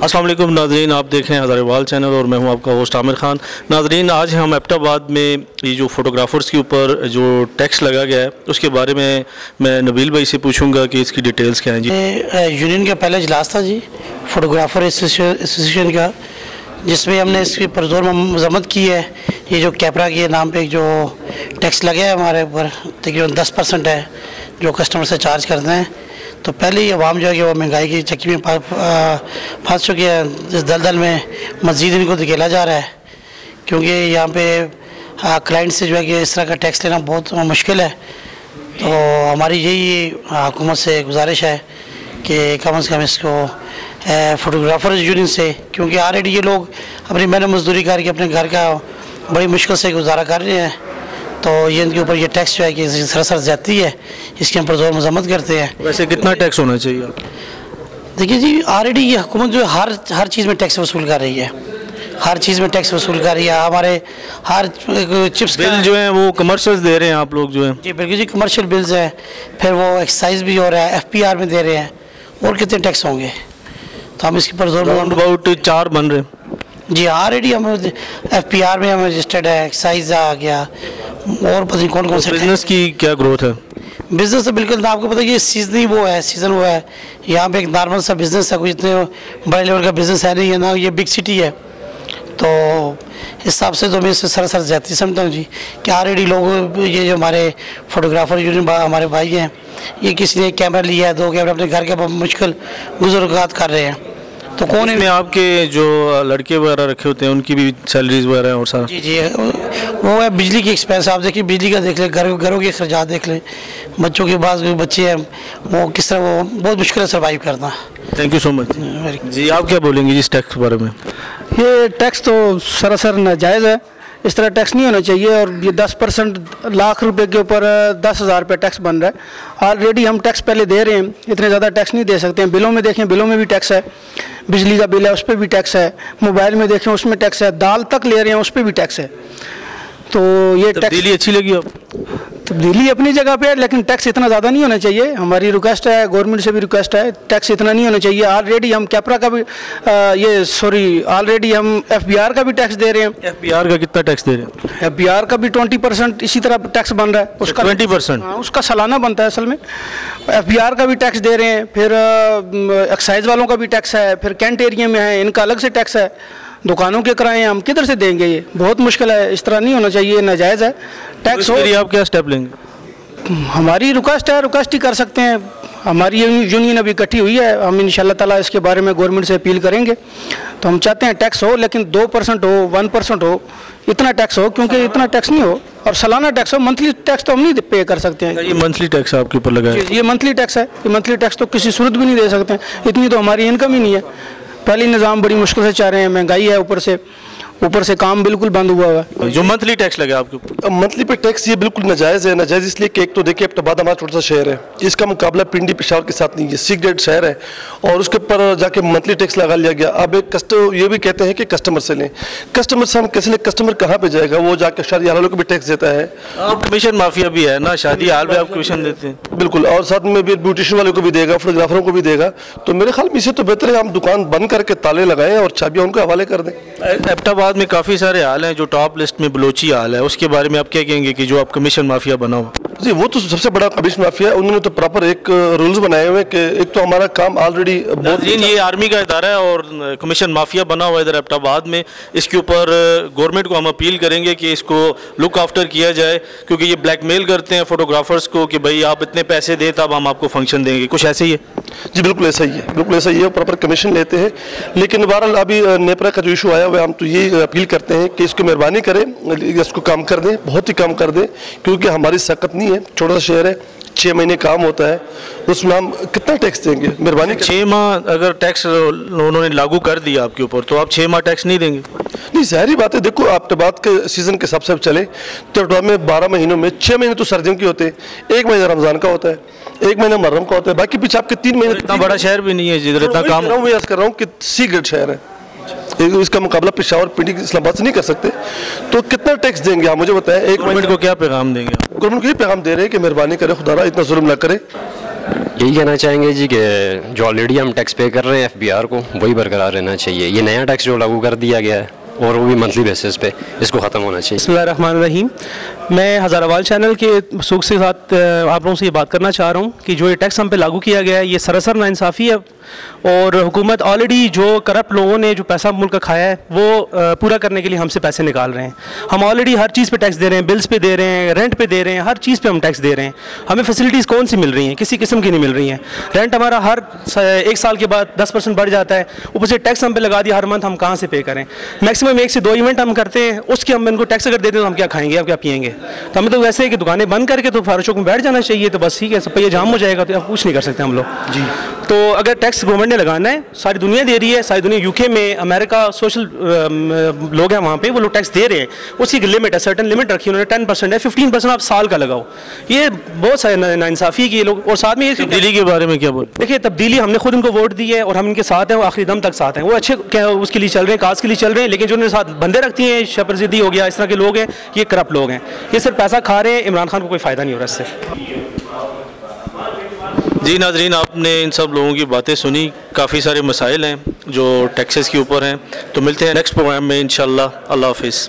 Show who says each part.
Speaker 1: अस्सलाम वालेकुम नाज़रीन, आप देख रहे हैं हज़ारेवाल चैनल और मैं हूं आपका होस्ट आमिर खान। नाज़रीन, आज हम एबटाबाद में ये जो फ़ोटोग्राफ़र्स के ऊपर जो टैक्स लगा गया है उसके बारे में मैं नबील भाई से पूछूंगा कि इसकी डिटेल्स क्या हैं जी।
Speaker 2: यूनियन का पहला इजलास था जी फ़ोटोग्राफ़र एसोसिएशन का, जिसमें हमने इसकी पुरज़ोर मज़म्मत की है। ये जो कैपरा के नाम पर जो टैक्स लगे है हमारे ऊपर तकरीबन 10% है जो कस्टमर से चार्ज करते हैं। तो पहले ही आवाम जो है कि वो महंगाई की चक्की में फंस चुकी है। इस दलदल में मज़ीद इनको धकेला जा रहा है, क्योंकि यहाँ पे क्लाइंट से जो है कि इस तरह का टैक्स लेना बहुत मुश्किल है। तो हमारी यही हुकूमत से गुजारिश है कि कम से कम इसको फ़ोटोग्राफ़र यूनियन से, क्योंकि ऑलरेडी ये लोग अपनी मेहनत मजदूरी करके अपने घर का बड़ी मुश्किल से गुजारा कर रहे हैं, तो ये इनके ऊपर ये टैक्स जो है कि सरासर ज़्यादती है, इसकी हम पुरज़ोर मज़म्मत करते हैं।
Speaker 1: वैसे कितना टैक्स होना चाहिए?
Speaker 2: देखिए जी, ऑलरेडी ये हुकूमत जो हर चीज़ में टैक्स वसूल कर रही है, हर चीज़ में टैक्स वसूल कर रही है। हमारे हर चिप्स
Speaker 1: बिल जो है वो कमर्शियल्स दे रहे हैं आप लोग जो है?
Speaker 2: जी बिल्कुल जी, कमर्शियल बिल्स हैं, फिर वो एक्साइज भी हो रहा है, FPR में दे रहे हैं, और कितने टैक्स होंगे। तो हम इसकी पुरज़ोर
Speaker 1: अबाउट 4 बन रहे हैं
Speaker 2: जी। ऑलरेडी हम FPR में हम रजिस्टर्ड है, एक्साइज आ गया, और पता नहीं कौन कौन से।
Speaker 1: बिजनेस की क्या ग्रोथ है?
Speaker 2: बिज़नेस तो बिल्कुल ना, आपको पता है कि सीजन वो है। यहाँ पे एक नॉर्मल सा बिज़नेस है, कुछ इतने बड़े लेवल का बिज़नेस है नहीं है ना, ये बिग सिटी है। तो इस हिसाब से तो मैं इससे सरासर ज़्यादती समझता हूँ जी कि ऑलरेडी लोग, ये जो हमारे फ़ोटोग्राफ़र यूनियन हमारे भाई हैं, ये किसी ने कैमरा लिया है, 2 कैमरा अपने घर के मुश्किल गुज़रात कर रहे हैं। तो कौन
Speaker 1: इसमें आपके जो लड़के वगैरह रखे होते हैं उनकी भी सैलरीज वगैरह और सारा?
Speaker 2: जी वो है बिजली की एक्सपेंस। आप देखिए, बिजली का देख लें, घरों के खर्चात देख लें, बच्चों के पास बच्चे हैं, वो किस तरह वो बहुत मुश्किल है सर्वाइव करना।
Speaker 1: थैंक यू सो मच जी। आप क्या बोलेंगे इस टैक्स के बारे में?
Speaker 3: ये टैक्स तो सरासर नाजायज़ है, इस तरह टैक्स नहीं होना चाहिए। और ये 10% लाख रुपए के ऊपर 10,000 रुपये टैक्स बन रहा है। ऑलरेडी हम टैक्स पहले दे रहे हैं, इतने ज़्यादा टैक्स नहीं दे सकते हैं। बिलों में देखें, बिलों में भी टैक्स है, बिजली का बिल है उस पर भी टैक्स है, मोबाइल में देखें उसमें टैक्स है, दाल तक ले रहे हैं उस पर भी टैक्स है। तो ये
Speaker 1: तब्दीली अच्छी लगी आप?
Speaker 3: तब्दीली अपनी जगह पे है, लेकिन टैक्स इतना ज़्यादा नहीं होना चाहिए। हमारी रिक्वेस्ट है, गवर्नमेंट से भी रिक्वेस्ट है, टैक्स इतना नहीं होना चाहिए। ऑलरेडी हम कैपरा का भी ऑलरेडी हम FBR का भी टैक्स दे रहे हैं।
Speaker 1: FBR का कितना टैक्स दे रहे हैं?
Speaker 3: FBR का भी 20% इसी तरह टैक्स बन रहा है। उसका
Speaker 1: 20%?
Speaker 3: हाँ, उसका सालाना बनता है असल में। FBR का भी टैक्स दे रहे हैं, फिर एक्साइज वालों का भी टैक्स है, फिर कैंट एरिया में है, इनका अलग से टैक्स है। दुकानों के किराए हम किधर से देंगे? ये बहुत मुश्किल है, इस तरह नहीं होना चाहिए, नाजायज़ है टैक्स।
Speaker 1: तो आप क्या स्टेप लेंगे?
Speaker 3: हमारी रिक्वेस्ट है, रिक्वेस्ट ही कर सकते हैं। हमारी यूनियन अभी इकट्ठी हुई है, हम इंशाल्लाह ताला इसके बारे में गवर्नमेंट से अपील करेंगे। तो हम चाहते हैं टैक्स हो, लेकिन 2% हो, 1% हो, इतना टैक्स हो, क्योंकि इतना टैक्स नहीं हो। और सालाना टैक्स हो, मंथली टैक्स तो हम नहीं पे कर सकते हैं।
Speaker 1: ये मंथली टैक्स आपके ऊपर लगा है?
Speaker 3: ये मंथली टैक्स है, ये मंथली टैक्स तो किसी सूरत भी नहीं दे सकते हैं, इतनी तो हमारी इनकम ही नहीं है। पहले निज़ाम बड़ी मुश्किल से चाह रहे हैं, महंगाई है, ऊपर से काम बिल्कुल बंद हुआ है।
Speaker 1: जो मंथली टैक्स लगा आपके ऊपर?
Speaker 4: मंथली पे टैक्स ये बिल्कुल नाजायज़ है। नाजायज़ इसलिए कि एक तो देखिए एबटाबाद हमारा छोटा सा शहर है, इसका मुकाबला पिंडी पेशावर के साथ नहीं है। C ग्रेड शहर है और उसके ऊपर जाके मंथली टैक्स लगा लिया गया। अब एक ये भी कहते हैं कि कस्टमर से लें, कस्टमर से हम कैसे लें? कस्टमर कहाँ पे जाएगा? वो जाकर शादी हाल वालों को भी टैक्स देता है।
Speaker 1: आप कमीशन माफिया भी है ना, शादी हाल में आप कमीशन देते हैं?
Speaker 4: बिल्कुल, और साथ में भी ब्यूटिशियन वालों को भी देगा, फोटोग्राफरों को भी देगा। तो मेरे ख्याल में इससे तो बेहतर है हम दुकान बंद करके ताले लगाएं और चाबियाँ उनको हवाले कर दें।
Speaker 1: एबटाबाद में काफ़ी सारे हाल हैं, जो टॉप लिस्ट में बलोची हाल है, उसके बारे में आप क्या कहेंगे कि जो आप कमीशन माफिया बनाओ?
Speaker 4: जी, वो तो सबसे बड़ा कमीशन माफिया है। उन्होंने तो प्रॉपर एक रूल्स बनाए हुए कि एक तो हमारा काम ऑलरेडी बहुत,
Speaker 1: ये आर्मी का इदारा है और कमीशन माफिया बना हुआ इधर एबटाबाद में। इसके ऊपर गवर्नमेंट को हम अपील करेंगे कि इसको लुक आफ्टर किया जाए, क्योंकि ये ब्लैकमेल करते हैं फोटोग्राफर्स को कि भाई आप इतने पैसे दें तब हम आपको फंक्शन देंगे। कुछ ऐसे ही है?
Speaker 4: जी बिल्कुल ऐसा ही है, बिल्कुल ऐसा ही है, प्रॉपर कमीशन लेते हैं। लेकिन बहरहाल अभी नेपरा का जो इशू आया हुआ है, हम तो ये अपील करते हैं कि इसको मेहरबानी करें, इसको काम कर दें, बहुत ही कम कर दें, क्योंकि हमारी सकत नहीं है, छोटा सा शहर है, 6 महीने काम होता है, उसमें हम कितना टैक्स देंगे? मेहरबानी
Speaker 1: 6 माह अगर टैक्स उन्होंने लागू कर दिया आपके ऊपर, तो आप 6 माह टैक्स नहीं देंगे?
Speaker 4: नहीं, ज़ाहिर बात है। देखो, एबटाबाद के सीज़न के हिसाब से चले तो एबटाबाद में 12 महीनों में 6 महीने तो सर्दियों की होते हैं, 1 महीना रमज़ान का होता है, 1 महीना मुहर्रम का होता है, बाकी पीछे आपके 3 महीने।
Speaker 1: इतना बड़ा शहर भी नहीं है जिधर इतना काम।
Speaker 4: मैं याद कर रहा हूँ कि C ग्रेड शहर है, इसका मुकाबला पेशावर, पिंडी, इस्लामाबाद से नहीं कर सकते। तो कितना टैक्स देंगे आप मुझे बताएं? एक
Speaker 1: गवर्नमेंट को क्या पैगाम देंगे?
Speaker 4: गवर्नमेंट को ये पैगाम दे रहे हैं कि मेहरबानी करें, खुदारा इतना जुल्म ना करे,
Speaker 5: यही कहना चाहेंगे जी कि जो ऑलरेडी हम टैक्स पे कर रहे हैं FBR को, वही बरकरार रहना चाहिए। ये नया टैक्स जो लागू कर दिया गया है और वो भी मंथली बेसिस पे, इसको ख़त्म होना चाहिए।
Speaker 3: बिस्मिल्लाहिर्रहमानिर्रहीम। मैं हज़ार अवाल चैनल के सूख के साथ आप लोगों से ये बात करना चाह रहा हूँ कि जो ये टैक्स हम पे लागू किया गया है ये सरासर नाइंसाफ़ी है और हुकूमत ऑलरेडी जो करप्ट लोगों ने जो पैसा मुल्क का खाया है वो पूरा करने के लिए हमसे पैसे निकाल रहे हैं। हम ऑलरेडी हर चीज़ पे टैक्स दे रहे हैं, बिल्स पे दे रहे हैं, रेंट पे दे रहे हैं, हर चीज़ पे हम टैक्स दे रहे हैं। हमें फैसिलिटीज़ कौन सी मिल रही हैं? किसी किस्म की नहीं मिल रही हैं। रेंट हमारा हर 1 साल के बाद 10% बढ़ जाता है, ऊपर से टैक्स हम पे लगा दिया हर मंथ, हम कहाँ से पे करें? मैक्सिमम 1 से 2 इवेंट हम करते हैं, उसके हम इनको टैक्स अगर देते हैं तो हम क्या खाएंगे, अब क्या पिएंगे? तो हमें तो वैसे है कि दुकानें बंद करके तो फारूक चौक में बैठ जाना चाहिए, तो बस ठीक है, सब पे ये जाम हो जाएगा, तो अब कुछ नहीं कर सकते हम लोग जी। तो अगर टैक्स गवर्नमेंट ने लगाना है, सारी दुनिया दे रही है, सारी दुनिया UK में, अमेरिका, सोशल लोग हैं वहाँ पे, वो लोग टैक्स दे रहे हैं, उसकी एक लिमिट है, सर्टन लिमिट रखी है उन्होंने, 10% है, 15% आप साल का लगाओ। ये बहुत सारे नाइंसाफ़ी की लोग। और साथ में ये
Speaker 1: तब्दीली के बारे में क्या बोल?
Speaker 3: देखिए, तब्दीली हमने खुद उनको वोट दी है और हम इनके साथ हैं, वो आखिरी दम तक साथ हैं। वो अच्छे क्या उसके लिए चल रहे हैं, काज के लिए चल रहे हैं, लेकिन जो उन्होंने साथ बंदे रखती हैं, शपरजिद्दी हो गया, इस तरह के लोग हैं, ये करप्ट लोग हैं, ये सिर्फ पैसा खा रहे हैं। इमरान खान को कोई फ़ायदा नहीं हो रहा इससे।
Speaker 1: जी नाजरीन, आपने इन सब लोगों की बातें सुनी, काफ़ी सारे मसाइल हैं जो टैक्सेस के ऊपर हैं। तो मिलते हैं नेक्स्ट प्रोग्राम में इंशाल्लाह। अल्लाह हाफिज़।